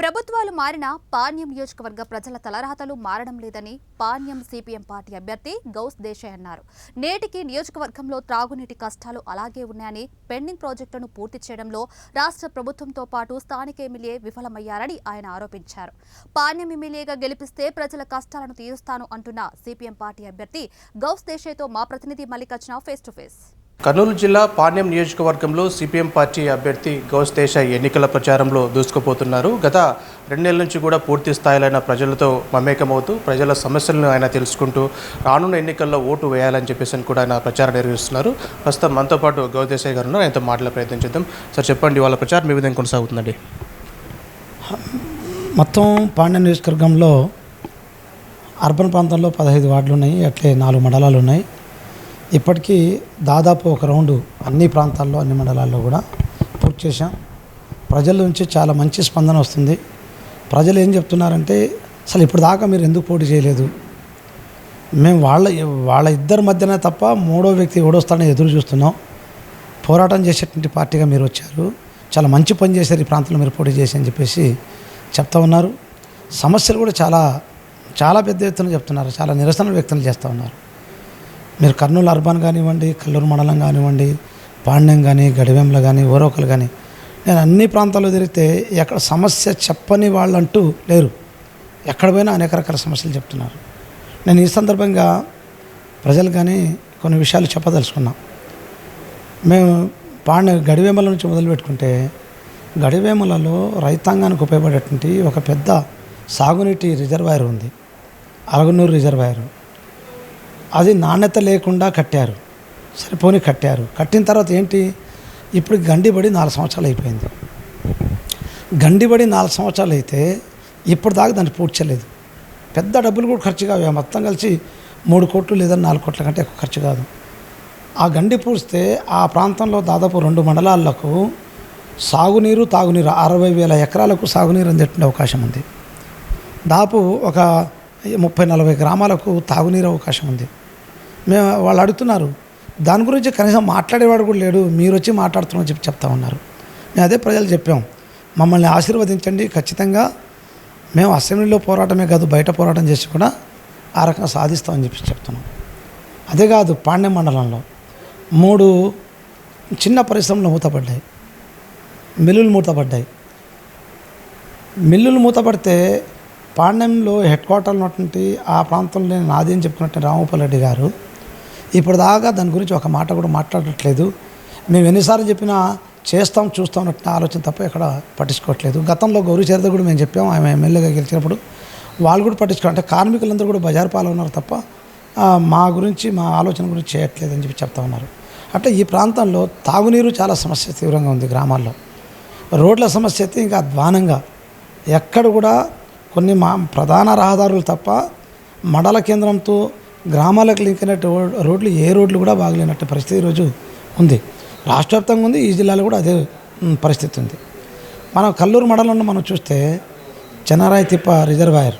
ప్రభుత్వాలు మారినా పాణ్యం నియోజకవర్గ ప్రజల తలరాతలు మారడం లేదని పాణ్యం సిపిఎం పార్టీ అభ్యర్థి గౌస్ దేశాయ్ అన్నారు. నేటికి నియోజకవర్గంలో త్రాగునీటి కష్టాలు అలాగే ఉన్నాయని, పెండింగ్ ప్రాజెక్టులను పూర్తి చేయడంలో రాష్ట్ర ప్రభుత్వంతో పాటు స్థానిక ఎమ్మెల్యే విఫలమయ్యారని ఆయన ఆరోపించారు. పాణ్యం ఎమ్మెల్యేగా గెలిపిస్తే ప్రజల కష్టాలను తీరుస్తాను అంటున్న సిపిఎం పార్టీ అభ్యర్థి గౌస్ దేశాయ్తో మా ప్రతినిధి Mallikarjuna face to face. Kurnool జిల్లా పాణ్యం నియోజకవర్గంలో సిపిఎం పార్టీ అభ్యర్థి గౌస్ దేశాయ్ ఎన్నికల ప్రచారంలో దూసుకుపోతున్నారు. గత 2 నెలల నుంచి కూడా పూర్తి స్థాయిలో ప్రజలతో మమేకమవుతూ ప్రజల సమస్యలను ఆయన తెలుసుకుంటూ రానున్న ఎన్నికల్లో ఓటు వేయాలని చెప్పేసి కూడా ఆయన ప్రచారం నిర్వహిస్తున్నారు. ప్రస్తుతం మనతో పాటు గౌస్ దేశాయ్ గారు ఆయనతో మాటల ప్రయత్నం చేద్దాం. సార్ చెప్పండి, వాళ్ళ ప్రచారం ఏ విధంగా కొనసాగుతుందండి? మొత్తం పాణ్యం నియోజకవర్గంలో అర్బన్ ప్రాంతంలో 15 వార్డులు ఉన్నాయి, అట్లే 4 మండలాలు ఉన్నాయి. ఇప్పటికీ దాదాపు ఒక రౌండు అన్ని ప్రాంతాల్లో అన్ని మండలాల్లో కూడా పూర్తి చేశాం. ప్రజల నుంచి చాలా మంచి స్పందన వస్తుంది. ప్రజలు ఏం చెప్తున్నారంటే, అసలు ఇప్పుడు దాకా మీరు ఎందుకు పోటీ చేయలేదు, మేము వాళ్ళ ఇద్దరి మధ్యనే తప్ప మూడో వ్యక్తి ఎవడొస్తాడని ఎదురు చూస్తున్నాం, పోరాటం చేసేటువంటి పార్టీగా మీరు వచ్చారు, చాలా మంచి పని చేశారు ఈ ప్రాంతంలో మీరు పోటీ చేసి అని చెప్పేసి చెప్తా ఉన్నారు. సమస్యలు కూడా చాలా పెద్ద ఎత్తున చెప్తున్నారు, చాలా నిరసనలు వ్యక్తం చేస్తూ ఉన్నారు. మీరు కర్నూలు అర్బన్ కానివ్వండి, కల్లూరు మండలం కానివ్వండి, పాణ్యం కానీ, గడివేంల కానీ, ఓరోకలు కానీ, నేను అన్ని ప్రాంతాల్లో తిరిగితే ఎక్కడ సమస్య చెప్పని వాళ్ళంటూ లేరు. ఎక్కడ పోయినా అనేక రకాల సమస్యలు చెప్తున్నారు. నేను ఈ సందర్భంగా ప్రజలు కానీ కొన్ని విషయాలు చెప్పదలుచుకున్నాం. మేము గడివేమల నుంచి మొదలుపెట్టుకుంటే, గడివేమలలో రైతాంగానికి ఉపయోగపడేటువంటి ఒక పెద్ద సాగునీటి రిజర్వాయర్ ఉంది, అలగనూరు రిజర్వాయర్. అది నాణ్యత లేకుండా కట్టారు, సరిపోని కట్టారు. కట్టిన తర్వాత ఏంటి, ఇప్పుడు గండిబడి 4 సంవత్సరాలు అయిపోయింది. గండిబడి 4 సంవత్సరాలు అయితే ఇప్పుడు దాకా దాన్ని పూర్తి చేయలేదు. పెద్ద డబ్బులు కూడా ఖర్చు కావు, మొత్తం కలిసి 3 కోట్లు లేదా 4 కోట్ల కంటే ఎక్కువ ఖర్చు కాదు. ఆ గండి పూడిస్తే ఆ ప్రాంతంలో దాదాపు 2 మండలాలకు సాగునీరు తాగునీరు 60,000 ఎకరాలకు సాగునీరు అందేటువంటి అవకాశం ఉంది. దాదాపు ఒక 30-40 గ్రామాలకు తాగునీరు అవకాశం ఉంది. వాళ్ళు అడుగుతున్నారు, దాని గురించి కనీసం మాట్లాడేవాడు కూడా లేడు, మీరు వచ్చి మాట్లాడుతున్నామని చెప్తా ఉన్నారు. మేము అదే ప్రజలు చెప్పాం, మమ్మల్ని ఆశీర్వదించండి, ఖచ్చితంగా మేము అసెంబ్లీలో పోరాటమే కాదు బయట పోరాటం చేసి కూడా ఆ రకంగా సాధిస్తామని చెప్పి చెప్తున్నాం. అదే కాదు, పాణ్యం మండలంలో 3 చిన్న పరిశ్రమలు మూతపడ్డాయి, మిల్లులు మూతపడ్డాయి. మిల్లులు మూతపడితే పాణ్యంలో హెడ్ క్వార్టర్లో ఉన్నటువంటి ఆ ప్రాంతంలో నాది అని చెప్పుకున్నట్టు రామోపల్రెడ్డి గారు ఇప్పుడు దాకా దాని గురించి ఒక మాట కూడా మాట్లాడట్లేదు. మేము ఎన్నిసార్లు చెప్పినా చేస్తాం చూస్తాం అన్నట్టు ఆలోచన తప్ప ఎక్కడ పట్టించుకోవట్లేదు. గతంలో గౌరీ చరిత్ర కూడా మేము చెప్పాము, ఆమె ఎమ్మెల్యేగా గెలిచినప్పుడు వాళ్ళు కూడా పట్టించుకోవాలి, అంటే కార్మికులందరూ కూడా బజారు పాలు ఉన్నారు తప్ప మా ఆలోచన గురించి చేయట్లేదు అని చెప్తా ఉన్నారు. అంటే ఈ ప్రాంతంలో తాగునీరు చాలా సమస్య తీవ్రంగా ఉంది. గ్రామాల్లో రోడ్ల సమస్య అయితే ఇంకా అధ్వానంగా, ఎక్కడ కూడా కొన్ని ప్రధాన రహదారులు తప్ప మండల కేంద్రంతో గ్రామాలకు లింక్ అయినట్టు రోడ్లు ఏ రోడ్లు కూడా బాగలేనట్టు పరిస్థితి ఈరోజు ఉంది. రాష్ట్ర వ్యాప్తంగా ఉంది, ఈ జిల్లాలో కూడా అదే పరిస్థితి ఉంది. మనం కల్లూరు మండలంలో మనం చూస్తే చెన్నారాయి తిప్ప రిజర్వాయర్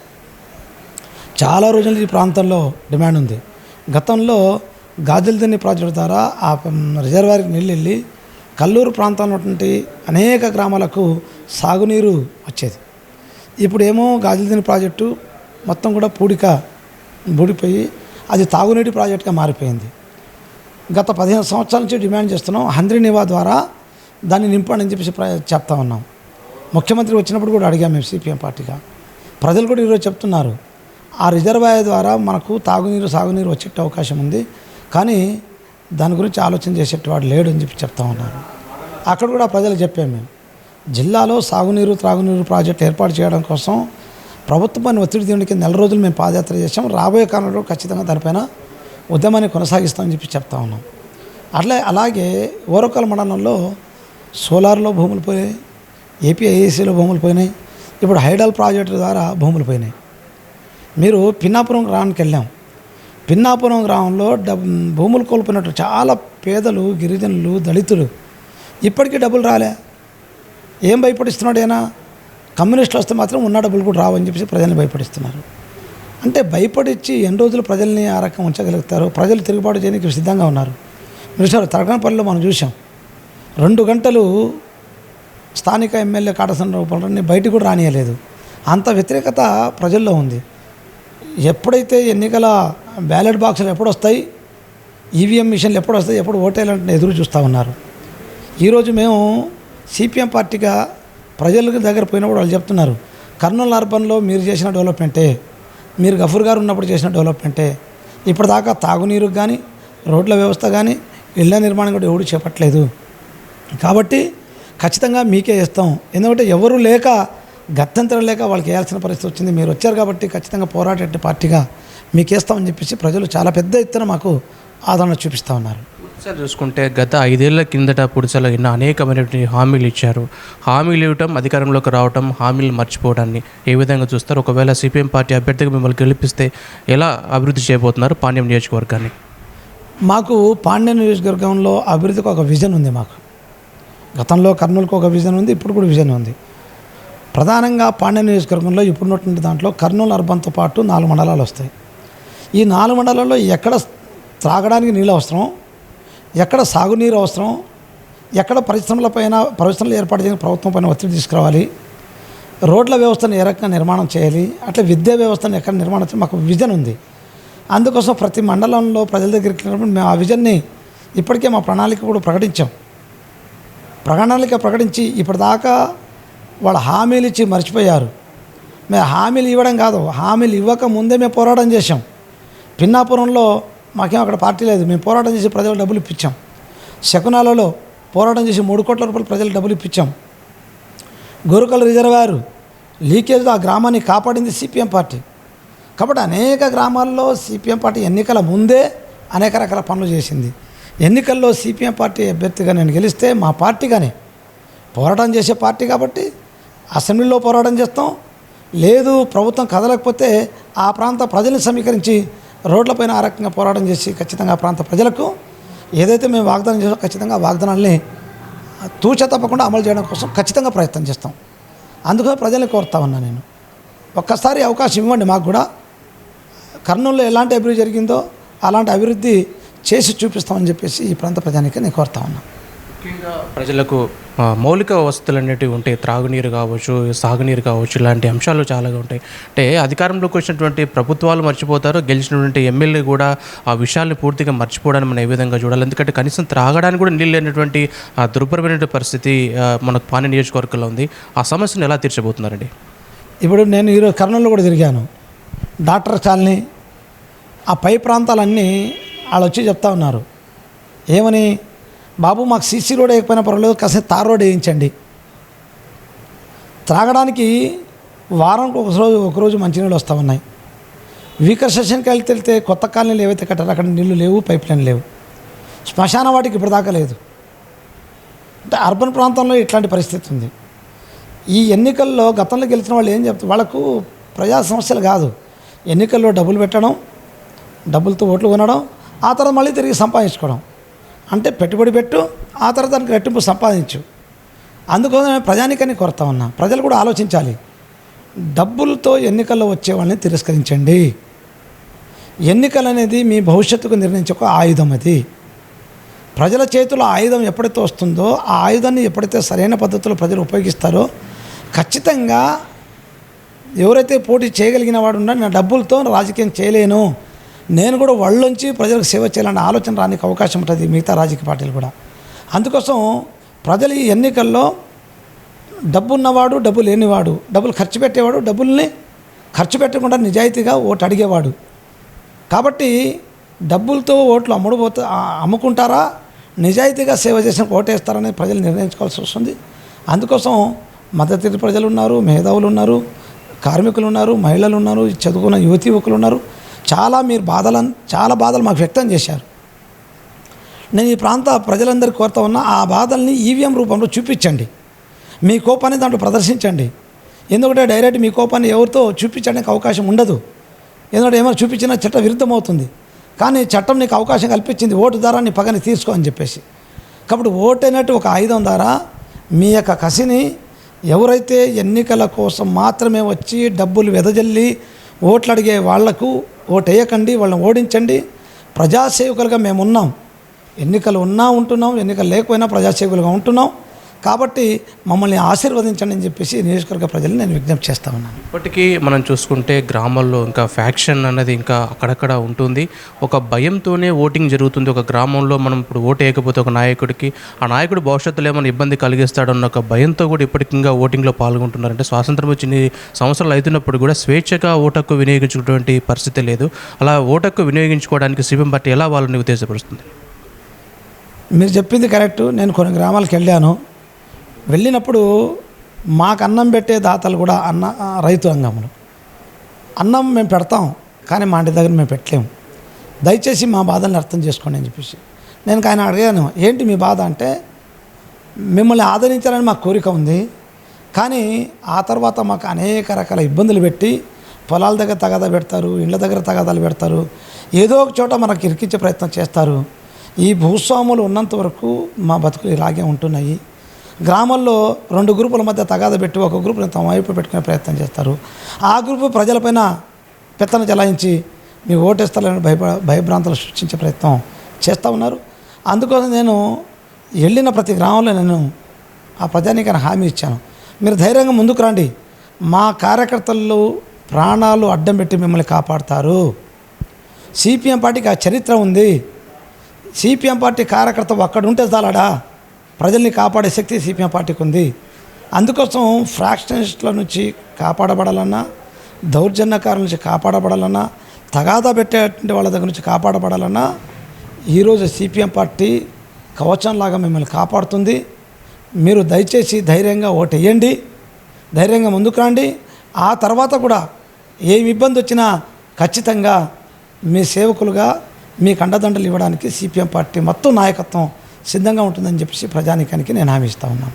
చాలా రోజులు ఈ ప్రాంతంలో డిమాండ్ ఉంది. గతంలో గాజులదిన్నె ప్రాజెక్టు ద్వారా ఆ రిజర్వాయర్కి నీళ్ళు వెళ్ళి కల్లూరు ప్రాంతంలో ఉన్నటువంటి అనేక గ్రామాలకు సాగునీరు వచ్చేది. ఇప్పుడు ఏమో గాజులదిన్నె ప్రాజెక్టు మొత్తం కూడా బూడిపోయి అది తాగునీటి ప్రాజెక్టుగా మారిపోయింది. గత 15 సంవత్సరాల నుంచి డిమాండ్ చేస్తున్నాం, హంద్రీ నివా ద్వారా దాన్ని నింపండి అని చెప్పేసి చెప్తా ఉన్నాం. ముఖ్యమంత్రి వచ్చినప్పుడు కూడా అడిగాం మేము సిపిఎం పార్టీగా. ప్రజలు కూడా ఈరోజు చెప్తున్నారు, ఆ రిజర్వాయర్ ద్వారా మనకు సాగునీరు వచ్చేట అవకాశం ఉంది, కానీ దాని గురించి ఆలోచన చేసేటవాడు లేడు అని చెప్పి చెప్తా ఉన్నారు. అక్కడ కూడా ప్రజలు చెప్పాము, మేము జిల్లాలో త్రాగునీరు ప్రాజెక్టు ఏర్పాటు చేయడం కోసం ప్రభుత్వాన్ని ఒత్తిడి తీయడానికి 4 రోజులు మేము పాదయాత్ర చేసాం. రాబోయే కాలంలో ఖచ్చితంగా దానిపైన ఉద్యమాన్ని కొనసాగిస్తామని చెప్పి చెప్తా ఉన్నాం. అలాగే ఓరకల్ మండలంలో సోలార్లో భూములు పోయినాయి, ఏపీఐఏసీలో భూములు పోయినాయి, ఇప్పుడు హైడల్ ప్రాజెక్టు ద్వారా భూములు పోయినాయి. మీరు పిన్నాపురం గ్రామానికి వెళ్ళాం, పిన్నాపురం గ్రామంలో భూములు కోల్పోయినట్టు చాలా పేదలు, గిరిజనులు, దళితులు ఇప్పటికీ డబ్బులు రాలే. ఏం భయపడిస్తున్నాడు అయినా, కమ్యూనిస్టులు వస్తే మాత్రం ఉన్న డబ్బులు కూడా రావని చెప్పేసి ప్రజల్ని భయపడిస్తున్నారు. అంటే భయపడిచ్చి ఎన్ని రోజులు ప్రజల్ని ఆ రకం ఉంచగలుగుతారు? ప్రజలు తిరుగుబాటు చేయడానికి సిద్ధంగా ఉన్నారు. మీరు తరగనపల్లిలో మనం చూసాం, 2 గంటలు స్థానిక ఎమ్మెల్యే కాటసన రూపంలో బయటకు కూడా రానియలేదు. అంత వ్యతిరేకత ప్రజల్లో ఉంది. ఎప్పుడైతే ఎన్నికల బ్యాలెట్ బాక్సులు ఎప్పుడు వస్తాయి, ఈవీఎం మిషన్లు ఎప్పుడు వస్తాయి, ఎప్పుడు ఓటేయాలంటే ఎదురు చూస్తూ ఉన్నారు. ఈరోజు మేము సిపిఎం పార్టీగా ప్రజల దగ్గర పోయినప్పుడు వాళ్ళు చెప్తున్నారు, కర్నూలు అర్బన్లో మీరు చేసిన డెవలప్మెంటే, మీరు గఫూర్ గారు ఉన్నప్పుడు చేసిన డెవలప్మెంటే, ఇప్పటిదాకా తాగునీరు కానీ రోడ్ల వ్యవస్థ కానీ ఇళ్ల నిర్మాణం కూడా ఎవరు చేపట్టలేదు. కాబట్టి ఖచ్చితంగా మీకే ఇస్తాం. ఎందుకంటే ఎవరు లేక గత్యంతరం లేక వాళ్ళకి వేయాల్సిన పరిస్థితి వచ్చింది. మీరు వచ్చారు కాబట్టి ఖచ్చితంగా పోరాడే పార్టీగా మీకు వేస్తామని చెప్పేసి ప్రజలు చాలా పెద్ద ఎత్తున మాకు ఆదరణ చూపిస్తూ ఉన్నారు. సార్ చూసుకుంటే గత 5 ఏళ్ల కిందట పుడిసలో ఎన్నో అనేకమైనటువంటి హామీలు ఇచ్చారు. హామీలు ఇవ్వటం, అధికారంలోకి రావటం, హామీలు మర్చిపోవడాన్ని ఏ విధంగా చూస్తారు? ఒకవేళ సిపిఎం పార్టీ అభ్యర్థిగా మిమ్మల్ని గెలిపిస్తే ఎలా అభివృద్ధి చేయబోతున్నారు పాణ్యం నియోజకవర్గాన్ని? మాకు పాండ్య నియోజకవర్గంలో అభివృద్ధికి ఒక విజన్ ఉంది. మాకు గతంలో కర్నూలుకు ఒక విజన్ ఉంది, ఇప్పుడు కూడా విజన్ ఉంది. ప్రధానంగా పాండ్య నియోజకవర్గంలో ఇప్పుడున్నటువంటి దాంట్లో కర్నూలు అర్బన్తో పాటు 4 మండలాలు వస్తాయి. ఈ 4 మండలాల్లో ఎక్కడ త్రాగడానికి నీళ్ళు అవసరం, ఎక్కడ సాగునీరు అవసరం, ఎక్కడ పరిశ్రమలు ఏర్పాటు చేయడానికి ప్రభుత్వం పైన ఒత్తిడి తీసుకురావాలి, రోడ్ల వ్యవస్థను ఏ రకంగా నిర్మాణం చేయాలి, అట్లా విద్యా వ్యవస్థను ఎక్కడ నిర్మాణం చేయాలి, మాకు విజన్ ఉంది. అందుకోసం ప్రతి మండలంలో ప్రజల దగ్గరికి వెళ్ళినప్పుడు మేము ఆ విజన్ని ఇప్పటికే మా ప్రణాళిక కూడా ప్రకటించి ఇప్పటిదాకా వాళ్ళు హామీలు ఇచ్చి మర్చిపోయారు. మేము హామీలు ఇవ్వడం కాదు, హామీలు ఇవ్వక ముందే మేము పోరాటం చేసాం. పిన్నాపురంలో మాకేం అక్కడ పార్టీ లేదు, మేము పోరాటం చేసి ప్రజలకు డబ్బులు ఇప్పించాం. శకునాలలో పోరాటం చేసి 3 కోట్ల రూపాయలు ప్రజలకు డబ్బులు ఇప్పించాం. గోరుకల్ రిజర్వాయర్ లీకేజ్ ఆ గ్రామాన్ని కాపాడింది సిపిఎం పార్టీ. కాబట్టి అనేక గ్రామాల్లో సిపిఎం పార్టీ ఎన్నికల ముందే అనేక రకాల పనులు చేసింది. ఎన్నికల్లో సిపిఎం పార్టీ అభ్యర్థిగా నేను గెలిస్తే మా పార్టీగానే పోరాటం చేసే పార్టీ కాబట్టి అసెంబ్లీలో పోరాటం చేస్తాం. లేదు ప్రభుత్వం కదలకపోతే ఆ ప్రాంత ప్రజల్ని సమీకరించి రోడ్లపైన ఆ రకంగా పోరాటం చేసి ఖచ్చితంగా ఆ ప్రాంత ప్రజలకు ఏదైతే మేము వాగ్దానం చేసామో ఖచ్చితంగా ఆ వాగ్దానాల్ని తూచ తప్పకుండా అమలు చేయడం కోసం ఖచ్చితంగా ప్రయత్నం చేస్తాం. అందుకని ప్రజల్ని కోరుతా ఉన్నా నేను, ఒక్కసారి అవకాశం ఇవ్వండి మాకు కూడా. కర్నూలులో ఎలాంటి అభివృద్ధి జరిగిందో అలాంటి అభివృద్ధి చేసి చూపిస్తామని చెప్పేసి ఈ ప్రాంత ప్రజానికి నేను కోరుతా ఉన్నా. ముఖ్యంగా ప్రజలకు మౌలిక వసతులు అనేటివి ఉంటాయి. త్రాగునీరు కావచ్చు, సాగునీరు కావచ్చు, ఇలాంటి అంశాలు చాలా ఉంటాయి. అంటే అధికారంలోకి వచ్చినటువంటి ప్రభుత్వాలు మర్చిపోతారు, గెలిచినటువంటి ఎమ్మెల్యే కూడా ఆ విషయాన్ని పూర్తిగా మర్చిపోవడానికి మనం ఏ విధంగా చూడాలి? ఎందుకంటే కనీసం త్రాగడానికి కూడా నీళ్ళు లేనటువంటి దుర్భరమైన పరిస్థితి మనకు పాణ్య నియోజకవర్గంలో ఉంది. ఆ సమస్యను ఎలా తీర్చబోతున్నారండి? ఇప్పుడు నేను ఈరోజు కర్నూలులో కూడా తిరిగాను. డాక్టర్ కాలనీ ఆ పై ప్రాంతాలన్నీ వాళ్ళు వచ్చి చెప్తా ఉన్నారు ఏమని, బాబు మాకు సీసీ రోడ్ వేయకపోయినా పర్వాలేదు, కాసేపు తార్ రోడ్ వేయించండి. త్రాగడానికి వారానికి ఒకరోజు మంచినీళ్ళు వస్తూ ఉన్నాయి. వీకర్ సెషన్కి వెళ్తే కొత్త కాలనీలు ఏవైతే కట్టారో అక్కడ నీళ్లు లేవు, పైప్ లైన్ లేవు. శ్మశాన వాటికి ఇప్పటిదాకా లేదు. అంటే అర్బన్ ప్రాంతంలో ఇట్లాంటి పరిస్థితి ఉంది. ఈ ఎన్నికల్లో గతంలో గెలిచిన వాళ్ళు ఏం చెప్తారు, వాళ్ళకు ప్రజా సమస్యలు కాదు, ఎన్నికల్లో డబ్బులు పెట్టడం, డబ్బులతో ఓట్లు కొనడం, ఆ తర్వాత మళ్ళీ తిరిగి సంపాదించుకోవడం. అంటే పెట్టుబడి పెట్టు, ఆ తర్వాత దానికి రెట్టింపు సంపాదించు. అందుకోసం నేను ప్రజానికాన్ని కోరుతా ఉన్నా, ప్రజలు కూడా ఆలోచించాలి. డబ్బులతో ఎన్నికల్లో వచ్చే వాళ్ళని తిరస్కరించండి. ఎన్నికలు అనేది మీ భవిష్యత్తుకు నిర్ణయించే ఒక ఆయుధం. అది ప్రజల చేతిలో ఆయుధం ఎప్పుడైతే వస్తుందో ఆ ఆయుధాన్ని ఎప్పుడైతే సరైన పద్ధతిలో ప్రజలు ఉపయోగిస్తారో ఖచ్చితంగా ఎవరైతే పోటీ చేయగలిగిన వాడు ఉన్నా నేను డబ్బులతో రాజకీయం చేయలేను, నేను కూడా వాళ్ళొంచి ప్రజలకు సేవ చేయాలనే ఆలోచన రానికి అవకాశం ఉంటుంది మిగతా రాజకీయ పార్టీలు కూడా. అందుకోసం ప్రజలు ఈ ఎన్నికల్లో డబ్బు ఉన్నవాడు, డబ్బు లేనివాడు, డబ్బులు ఖర్చు పెట్టేవాడు, డబ్బుల్ని ఖర్చు పెట్టకుండా నిజాయితీగా ఓటు అడిగేవాడు. కాబట్టి డబ్బులతో ఓట్లు అమ్ముకుంటారా, నిజాయితీగా సేవ చేసిన ఓటేస్తారనేది ప్రజలు నిర్ణయించుకోవాల్సి వస్తుంది. అందుకోసం మధ్యతరగతి ప్రజలు ఉన్నారు, మేధావులు ఉన్నారు, కార్మికులు ఉన్నారు, మహిళలు ఉన్నారు, చదువుకున్న యువతీ యువకులు ఉన్నారు. చాలా బాధలు మాకు వ్యక్తం చేశారు. నేను ఈ ప్రాంత ప్రజలందరికీ కోరుతా ఉన్నా, ఆ బాధల్ని ఈవీఎం రూపంలో చూపించండి, మీ కోపాన్ని దాంట్లో ప్రదర్శించండి. ఎందుకంటే డైరెక్ట్ మీ కోపాన్ని ఎవరితో చూపించడానికి అవకాశం ఉండదు. ఎందుకంటే ఏమైనా చూపించినా చట్ట విరుద్ధం అవుతుంది. కానీ చట్టం నీకు అవకాశం కల్పించింది, ఓటు ద్వారా నీ పగని తీర్చుకో అని చెప్పేసి. కాబట్టి ఓటు అనేట్టు ఒక ఆయుధం ద్వారా మీ యొక్క కసిని ఎవరైతే ఎన్నికల కోసం మాత్రమే వచ్చి డబ్బులు వెదజల్లి ఓట్లు అడిగే వాళ్లకు ఓటు వేయకండి, వాళ్ళని ఓడించండి. ప్రజాసేవకులుగా మేము ఉన్నాం, ఎన్నికలు ఉన్నా ఉంటున్నాం, ఎన్నికలు లేకపోయినా ప్రజాసేవకులుగా ఉంటున్నాం. కాబట్టి మమ్మల్ని ఆశీర్వదించండి అని చెప్పేసి నియోజకవర్గ ప్రజలు నేను విజ్ఞప్తి చేస్తా ఉన్నాను. ఇప్పటికీ మనం చూసుకుంటే గ్రామాల్లో ఇంకా ఫ్యాక్షన్ అన్నది ఇంకా అక్కడక్కడ ఉంటుంది. ఒక భయంతోనే ఓటింగ్ జరుగుతుంది. ఒక గ్రామంలో మనం ఇప్పుడు ఓటు వేయకపోతే ఒక నాయకుడికి ఆ నాయకుడు భవిష్యత్తులో ఏమైనా ఇబ్బంది కలిగిస్తాడన్న ఒక భయంతో కూడా ఇప్పటికి ఇంకా ఓటింగ్లో పాల్గొంటున్నారంటే స్వాతంత్రం వచ్చి ఇన్ని సంవత్సరాలు అవుతున్నప్పుడు కూడా స్వేచ్ఛగా ఓటక్కు వినియోగించుకునేటువంటి పరిస్థితి లేదు. అలా ఓటక్కు వినియోగించుకోవడానికి సిపిఎం పార్టీ ఎలా వాళ్ళని ఉత్తేజపరుస్తుంది? మీరు చెప్పింది కరెక్టు. నేను కొన్ని గ్రామాలకు వెళ్ళినప్పుడు మాకు అన్నం పెట్టే దాతలు కూడా రైతు అంగములు అన్నం మేము పెడతాం, కానీ మా ఇంటి దగ్గర మేము పెట్టలేము, దయచేసి మా బాధల్ని అర్థం చేసుకోండి అని చెప్పేసి నేను ఆయన అడిగాను, ఏంటి మీ బాధ అంటే, మిమ్మల్ని ఆదరించాలని మాకు కోరిక ఉంది, కానీ ఆ తర్వాత మాకు అనేక రకాల ఇబ్బందులు పెట్టి పొలాల దగ్గర తగాదా పెడతారు, ఇండ్ల దగ్గర తగాదాలు పెడతారు, ఏదో ఒక చోట మనకు ఇరికించే ప్రయత్నం చేస్తారు. ఈ భూస్వాములు ఉన్నంత వరకు మా బతుకులు ఇలాగే ఉంటున్నాయి. గ్రామాల్లో 2 గ్రూపుల మధ్య తగాదా పెట్టి ఒక గ్రూపుని తమ వైపు పెట్టుకునే ప్రయత్నం చేస్తారు. ఆ గ్రూపు ప్రజలపైన పెత్తన చెలాయించి మీ ఓటేస్తారని భయభ్రాంతులు సృష్టించే ప్రయత్నం చేస్తూ ఉన్నారు. అందుకోసం నేను వెళ్ళిన ప్రతి గ్రామంలో నేను ఆ ప్రజానీకాన్ని హామీ ఇచ్చాను, మీరు ధైర్యంగా ముందుకు రండి, మా కార్యకర్తలు ప్రాణాలు అడ్డం పెట్టి మిమ్మల్ని కాపాడుతారు. సిపిఎం పార్టీకి ఆ చరిత్ర ఉంది. సిపిఎం పార్టీ కార్యకర్త ఒక్కడు ఉంటే చాలాడా, ప్రజల్ని కాపాడే శక్తి సిపిఎం పార్టీకి ఉంది. అందుకోసం ఫ్రాక్షనిస్టుల నుంచి కాపాడబడాలన్నా, దౌర్జన్యకారుల నుంచి కాపాడబడాలన్నా, తగాదా పెట్టేటువంటి వాళ్ళ దగ్గర నుంచి కాపాడబడాలన్నా ఈరోజు సిపిఎం పార్టీ కవచంలాగా మిమ్మల్ని కాపాడుతుంది. మీరు దయచేసి ధైర్యంగా ఓటు వేయండి, ధైర్యంగా ముందుకు రండి. ఆ తర్వాత కూడా ఏమి ఇబ్బంది వచ్చినా ఖచ్చితంగా మీ సేవకులుగా మీకు అండదండలు ఇవ్వడానికి సిపిఎం పార్టీ మొత్తం నాయకత్వం సిద్ధంగా ఉంటుందని చెప్పేసి ప్రజానీకానికి నేను హామీ ఇస్తా ఉన్నాను.